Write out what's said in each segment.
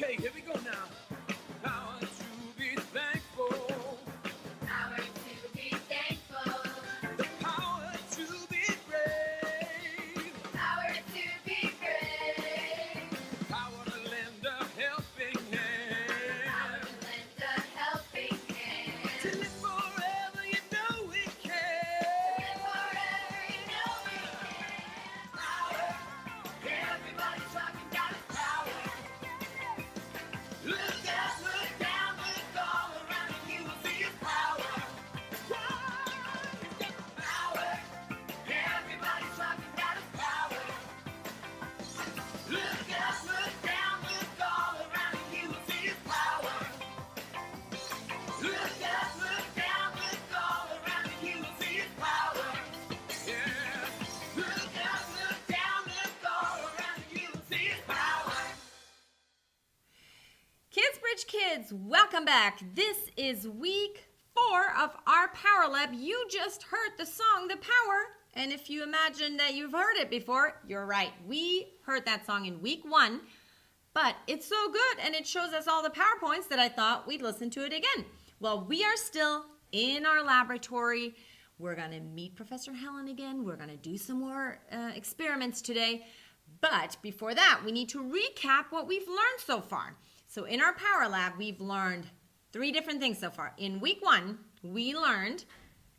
Okay, here we go now. Power to be thankful. Power to be thankful. The power to be brave. Power to be brave. Power to lend a helping Power hand. to lend a helping hand. To live forever, you know we can. Live forever, you know we can. Power. Everybody's talking about his power. Look up, look down, look all around, and you will see his power. He's got the Power. Everybody's talking about his power. Look up, look down, look all around, and you will see his power. Look up, look down, look all around, and you will see his power. Yeah. Look up, look down, look all around, and you will see his power. Kidsbridge kids, welcome back. This is week 4 of our Power Lab. You just heard the song, The Power. And if you imagine that you've heard it before, you're right. We heard that song in week 1. But it's so good and it shows us all the PowerPoints that I thought we'd listen to it again. Well, we are still in our laboratory. We're going to meet Professor Helen again. We're going to do some more experiments today. But before that, we need to recap what we've learned so far. So in our Power Lab, we've learned 3 different things so far. In week 1, we learned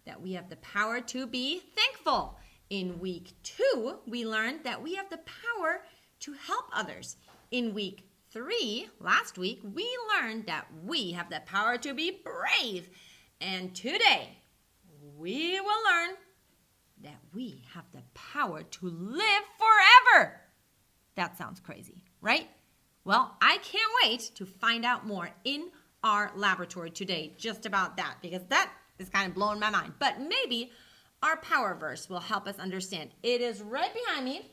that we have the power to be thankful. In week 2, we learned that we have the power to help others. In week 3, last week, we learned that we have the power to be brave. And today, we will learn that we have the power to live forever. That sounds crazy, right? Well, I can't wait to find out more in our laboratory today just about that, because that is kind of blowing my mind. But maybe our power verse will help us understand. It is right behind me.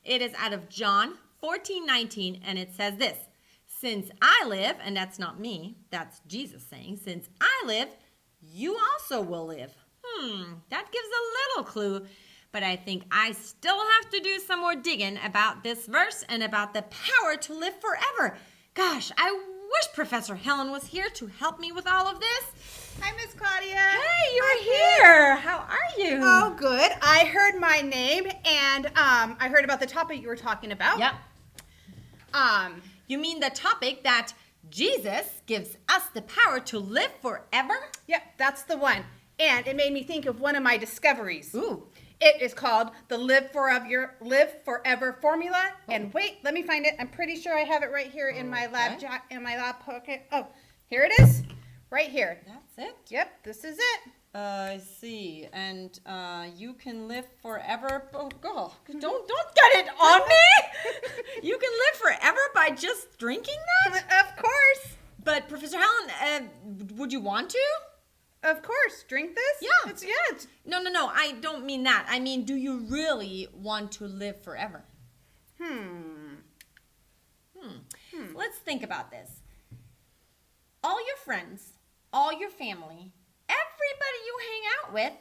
It is out of John 14:19, and it says this: since I live, and that's not me, that's Jesus saying, since I live, you also will live. That gives a little clue, but I think I still have to do some more digging about this verse and about the power to live forever. Gosh, I wish Professor Helen was here to help me with all of this. Hi, Miss Claudia. Hey, you're here. How are you? Oh, good. I heard my name, and I heard about the topic you were talking about. Yep. Um, You mean the topic that Jesus gives us the power to live forever? Yep, that's the one. And it made me think of one of my discoveries. Ooh. It is called the Live Forever formula. And wait, let me find it. I'm pretty sure I have it right here in my lab pocket. Oh, here it is. Right here. That's it? Yep, this is it. I see. And you can live forever. Oh, God. Don't get it on me. You can live forever by just drinking that? Of course. But Professor Helen, would you want to? Of course. Drink this? Yeah. It's No. I don't mean that. I mean, do you really want to live forever? Let's think about this. All your friends, all your family, everybody you hang out with,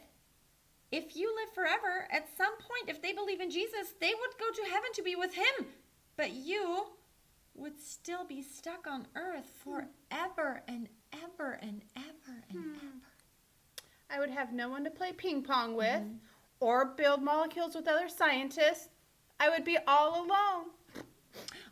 if you live forever, at some point, if they believe in Jesus, they would go to heaven to be with him. But you would still be stuck on earth forever and ever and ever and ever. I would have no one to play ping pong with or build molecules with other scientists. I would be all alone.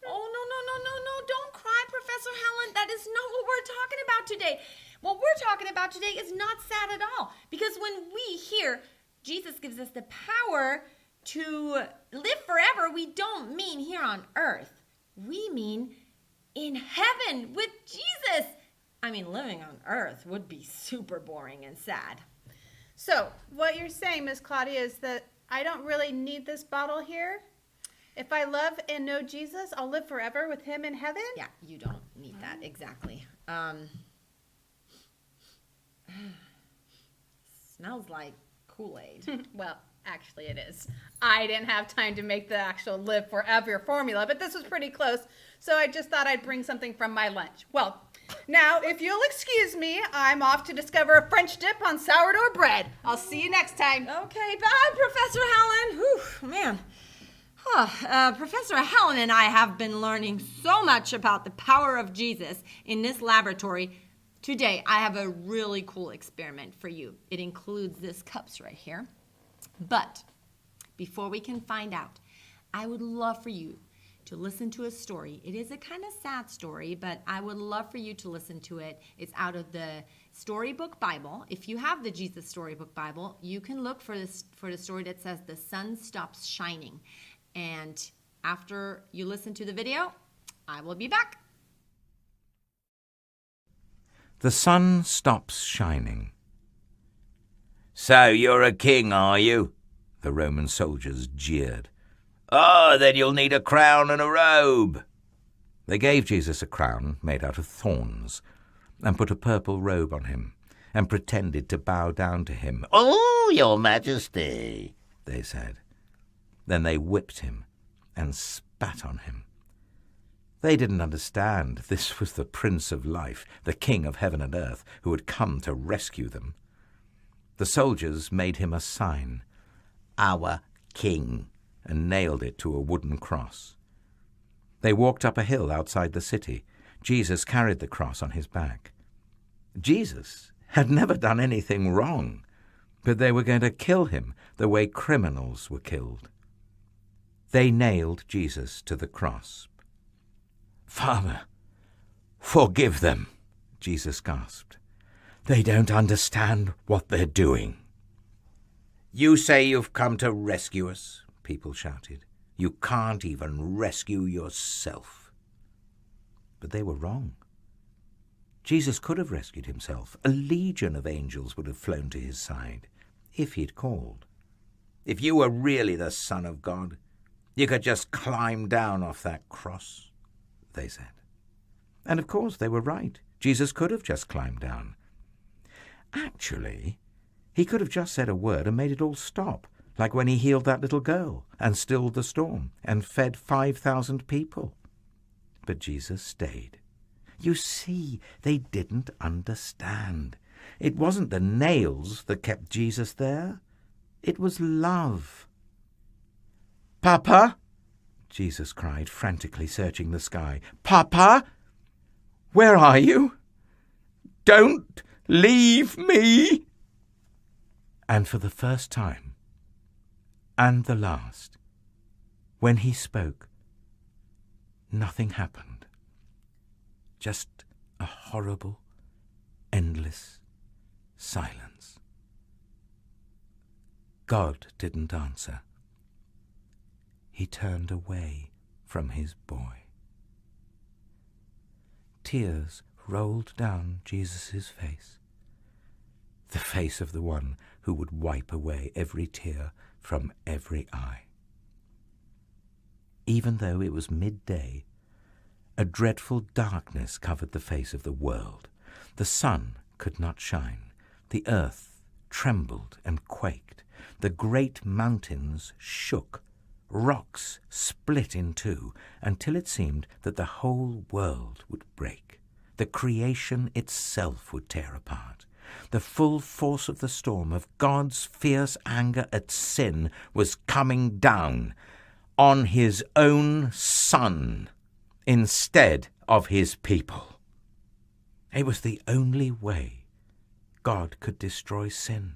Oh, no. Don't cry, Professor Helen. That is not what we're talking about today. What we're talking about today is not sad at all. Because when we hear Jesus gives us the power to live forever, we don't mean here on earth. We mean in heaven with Jesus. I mean, living on earth would be super boring and sad. So, what you're saying, Miss Claudia, is that I don't really need this bottle here? If I love and know Jesus, I'll live forever with him in heaven? Yeah, you don't need that, exactly. Smells like Kool-Aid. Well, actually it is. I didn't have time to make the actual live forever formula, but this was pretty close, so I just thought I'd bring something from my lunch. Well, now, if you'll excuse me, I'm off to discover a French dip on sourdough bread. I'll see you next time. Okay, bye, Professor Helen. Whew, man. Professor Helen and I have been learning so much about the power of Jesus in this laboratory. Today, I have a really cool experiment for you. It includes this cups right here. But before we can find out, I would love for you to listen to a story. It is a kind of sad story, but I would love for you to listen to it. It's out of the Storybook Bible. If you have the Jesus Storybook Bible, you can look for the story that says The Sun Stops Shining. And after you listen to the video, I will be back. The sun stops shining. "So you're a king, are you?" the Roman soldiers jeered. "Oh, then you'll need a crown and a robe." They gave Jesus a crown made out of thorns and put a purple robe on him and pretended to bow down to him. "Oh, your majesty," they said. Then they whipped him and spat on him. They didn't understand this was the Prince of Life, the King of heaven and earth, who had come to rescue them. The soldiers made him a sign, "Our King," and nailed it to a wooden cross. They walked up a hill outside the city. Jesus carried the cross on his back. Jesus had never done anything wrong, but they were going to kill him the way criminals were killed. They nailed Jesus to the cross. "Father, forgive them," Jesus gasped. "They don't understand what they're doing." "You say you've come to rescue us," people shouted. "You can't even rescue yourself." But they were wrong. Jesus could have rescued himself. A legion of angels would have flown to his side if he'd called. "If you were really the Son of God, you could just climb down off that cross," they said. And of course they were right. Jesus could have just climbed down. Actually, he could have just said a word and made it all stop, like when he healed that little girl and stilled the storm and fed 5,000 people. But Jesus stayed. You see, they didn't understand. It wasn't the nails that kept Jesus there. It was love. "Papa!" Jesus cried, frantically searching the sky. "Papa! Where are you? Don't leave me!" And for the first time, and the last, when he spoke, nothing happened. Just a horrible, endless silence. God didn't answer. He turned away from his boy. Tears rolled down Jesus' face, the face of the one who would wipe away every tear from every eye. Even though it was midday, a dreadful darkness covered the face of the world. The sun could not shine. The earth trembled and quaked. The great mountains shook. Rocks split in two until it seemed that the whole world would break. The creation itself would tear apart. The full force of the storm of God's fierce anger at sin was coming down on his own Son instead of his people. It was the only way God could destroy sin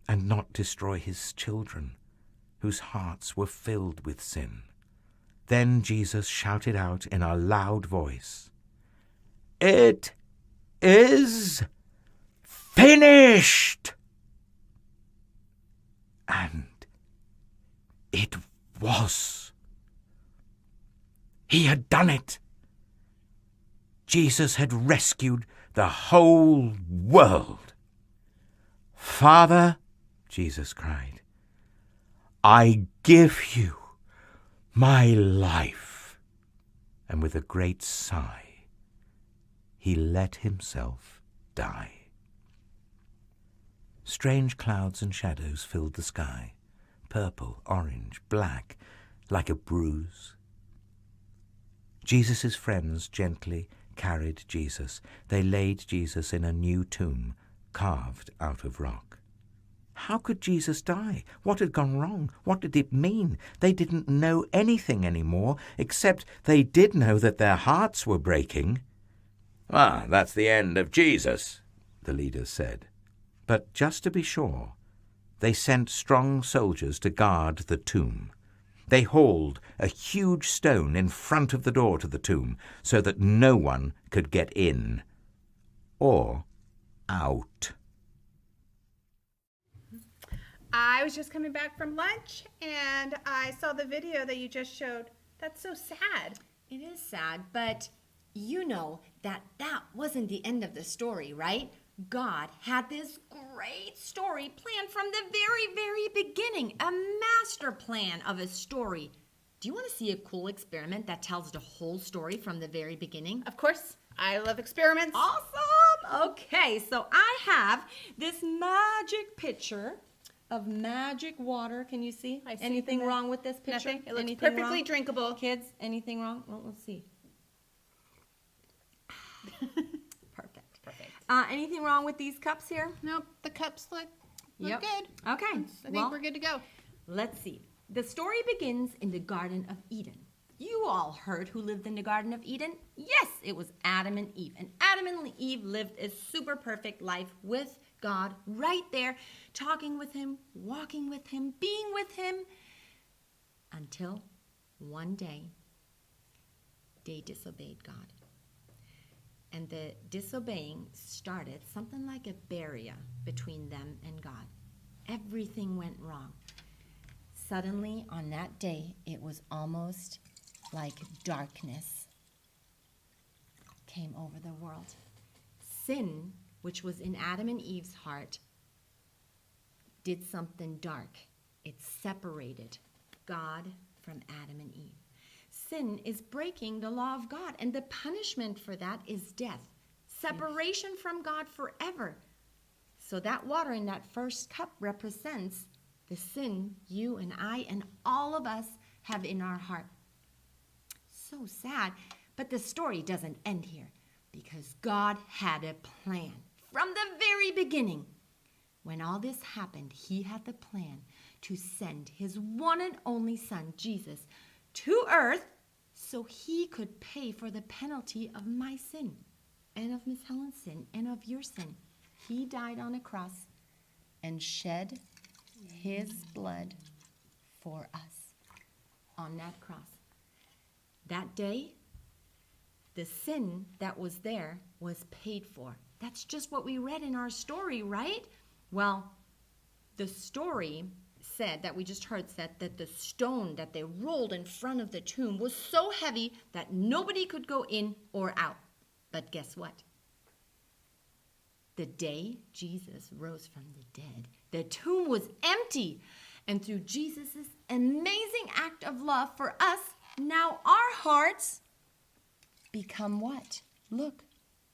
and not destroy his children, whose hearts were filled with sin. Then Jesus shouted out in a loud voice, "It is finished!" And it was. He had done it. Jesus had rescued the whole world. "Father," Jesus cried, "I give you my life." And with a great sigh, he let himself die. Strange clouds and shadows filled the sky, purple, orange, black, like a bruise. Jesus' friends gently carried Jesus. They laid Jesus in a new tomb carved out of rock. How could Jesus die? What had gone wrong? What did it mean? They didn't know anything anymore, except they did know that their hearts were breaking. "Ah, that's the end of Jesus," the leaders said. But just to be sure, they sent strong soldiers to guard the tomb. They hauled a huge stone in front of the door to the tomb so that no one could get in or out. I was just coming back from lunch and I saw the video that you just showed. That's so sad. It is sad, but you know that wasn't the end of the story, right? God had this great story planned from the very, very beginning, a master plan of a story. Do you want to see a cool experiment that tells the whole story from the very beginning? Of course, I love experiments. Awesome! Okay, so I have this magic pitcher of magic water. Can you see? I see Anything that. wrong with this pitcher? Nothing. It looks Anything perfectly wrong? drinkable. Kids, anything wrong? Well, let's see. Perfect. Anything wrong with these cups here? Nope, the cups look Yep. good. Okay. I think we're good to go. Let's see. The story begins in the Garden of Eden. You all heard who lived in the Garden of Eden? Yes, it was Adam and Eve. And Adam and Eve lived a super perfect life with God right there, talking with him, walking with him, being with him, until one day they disobeyed God. And the disobeying started something like a barrier between them and God. Everything went wrong. Suddenly, on that day, it was almost like darkness came over the world. Sin, which was in Adam and Eve's heart, did something dark. It separated God from Adam and Eve. Sin is breaking the law of God, and the punishment for that is death. Separation from God forever. So that water in that first cup represents the sin you and I and all of us have in our heart. So sad, but the story doesn't end here because God had a plan from the very beginning. When all this happened, he had the plan to send his one and only son, Jesus, to earth so he could pay for the penalty of my sin and of Miss Helen's sin and of your sin. He died on a cross and shed his blood for us on that cross. That day, the sin that was there was paid for. That's just what we read in our story, right? Well, the story said that we just heard said that the stone that they rolled in front of the tomb was so heavy that nobody could go in or out. But guess what? The day Jesus rose from the dead, the tomb was empty. And through Jesus' amazing act of love for us, now our hearts become what? Look,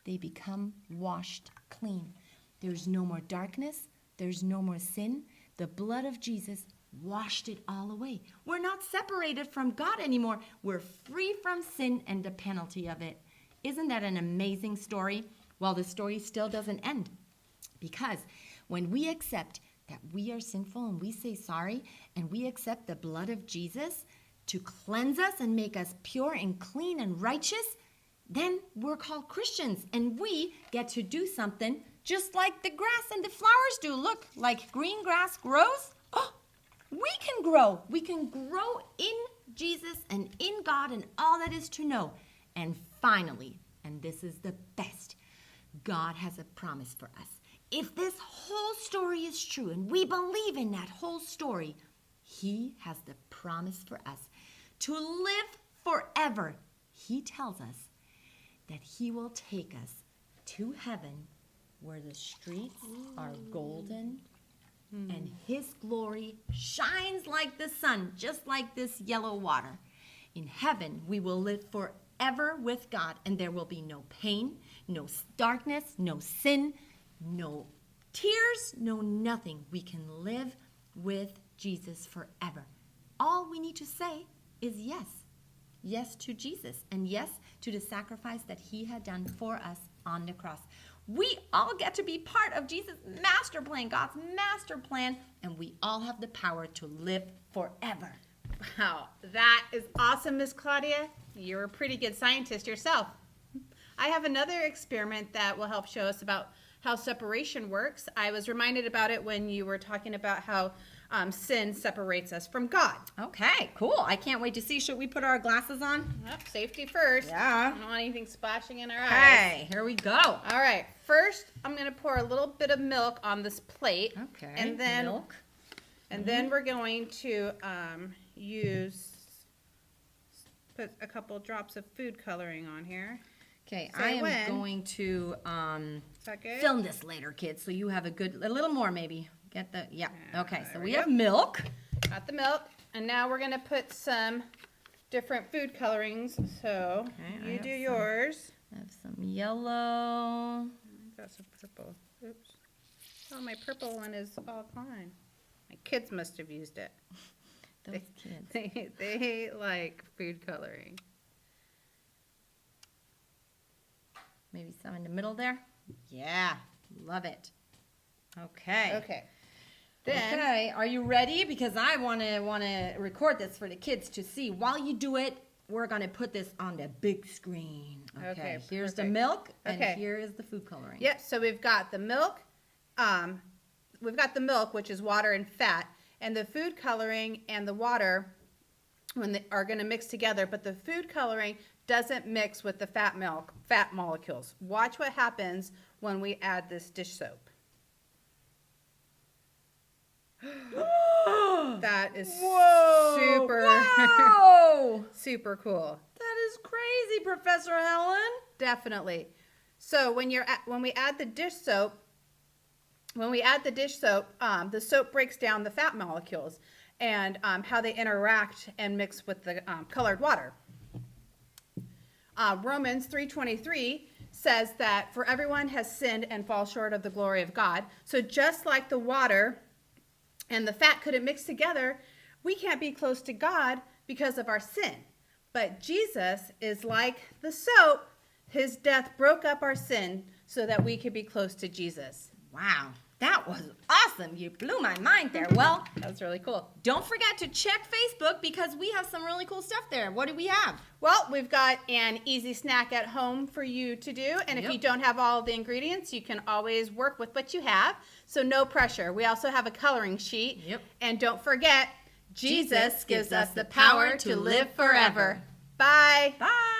they become washed clean. There's no more darkness. There's no more sin. The blood of Jesus washed it all away. We're not separated from God anymore. We're free from sin and the penalty of it. Isn't that an amazing story? Well, the story still doesn't end, because when we accept that we are sinful and we say sorry and we accept the blood of Jesus to cleanse us and make us pure and clean and righteous, then we're called Christians and we get to do something just like the grass and the flowers do. Look, like green grass grows. Oh, we can grow. We can grow in Jesus and in God and all that is to know. And finally, and this is the best, God has a promise for us. If this whole story is true and we believe in that whole story, he has the promise for us to live forever. He tells us that he will take us to heaven where the streets are golden and his glory shines like the sun, just like this yellow water. In heaven, we will live forever with God, and there will be no pain, no darkness, no sin, no tears, no nothing. We can live with Jesus forever. All we need to say is yes. Yes to Jesus, and yes to the sacrifice that he had done for us on the cross. We all get to be part of Jesus' master plan, God's master plan, and we all have the power to live forever. Wow, that is awesome, Miss Claudia. You're a pretty good scientist yourself. I have another experiment that will help show us about how separation works. I was reminded about it when you were talking about how sin separates us from God. Okay, cool. I can't wait to see. Should we put our glasses on? Well, safety first. Yeah. I don't want anything splashing in our eyes. Okay, here we go. All right, first I'm going to pour a little bit of milk on this plate. Okay, And then, milk. And then we're going to put a couple drops of food coloring on here. Okay, Say I am when. going to Is that good? film this later, kids, so you have a little more maybe. Get the, yeah. Okay, so there we we have go. milk. Got the milk, and now we're gonna put some different food colorings. So Okay, I you have do some. yours. I have some yellow. Got some purple. Oops. Oh, my purple one is all gone. My kids must have used it. Those kids. They like food coloring. Maybe some in the middle there. Yeah, love it. Okay. Okay. Then Okay, are you ready? Because I want to record this for the kids to see. While you do it, we're going to put this on the big screen. Okay, here's the perfect. milk, and Okay. here is the food coloring. Yep, so we've got the milk, which is water and fat, and the food coloring and the water when they are going to mix together, but the food coloring doesn't mix with the fat molecules. Watch what happens when we add this dish soap. That is super Whoa! super cool. That is crazy, Professor Helen. Definitely. So when we add the dish soap, the soap breaks down the fat molecules and how they interact and mix with the colored water. Romans 3:23 says that for everyone has sinned and fall short of the glory of God. So just like the water and the fat couldn't mix together, we can't be close to God because of our sin. But Jesus is like the soap. His death broke up our sin so that we could be close to Jesus. Wow, that was awesome. You blew my mind there. Well, That's really cool. don't forget to check Facebook because we have some really cool stuff there. What do we have? Well, we've got an easy snack at home for you to do. And if Yep. you don't have all the ingredients, you can always work with what you have. So no pressure. We also have a coloring sheet. Yep. And don't forget, Jesus gives us the power to live forever. Bye. Bye.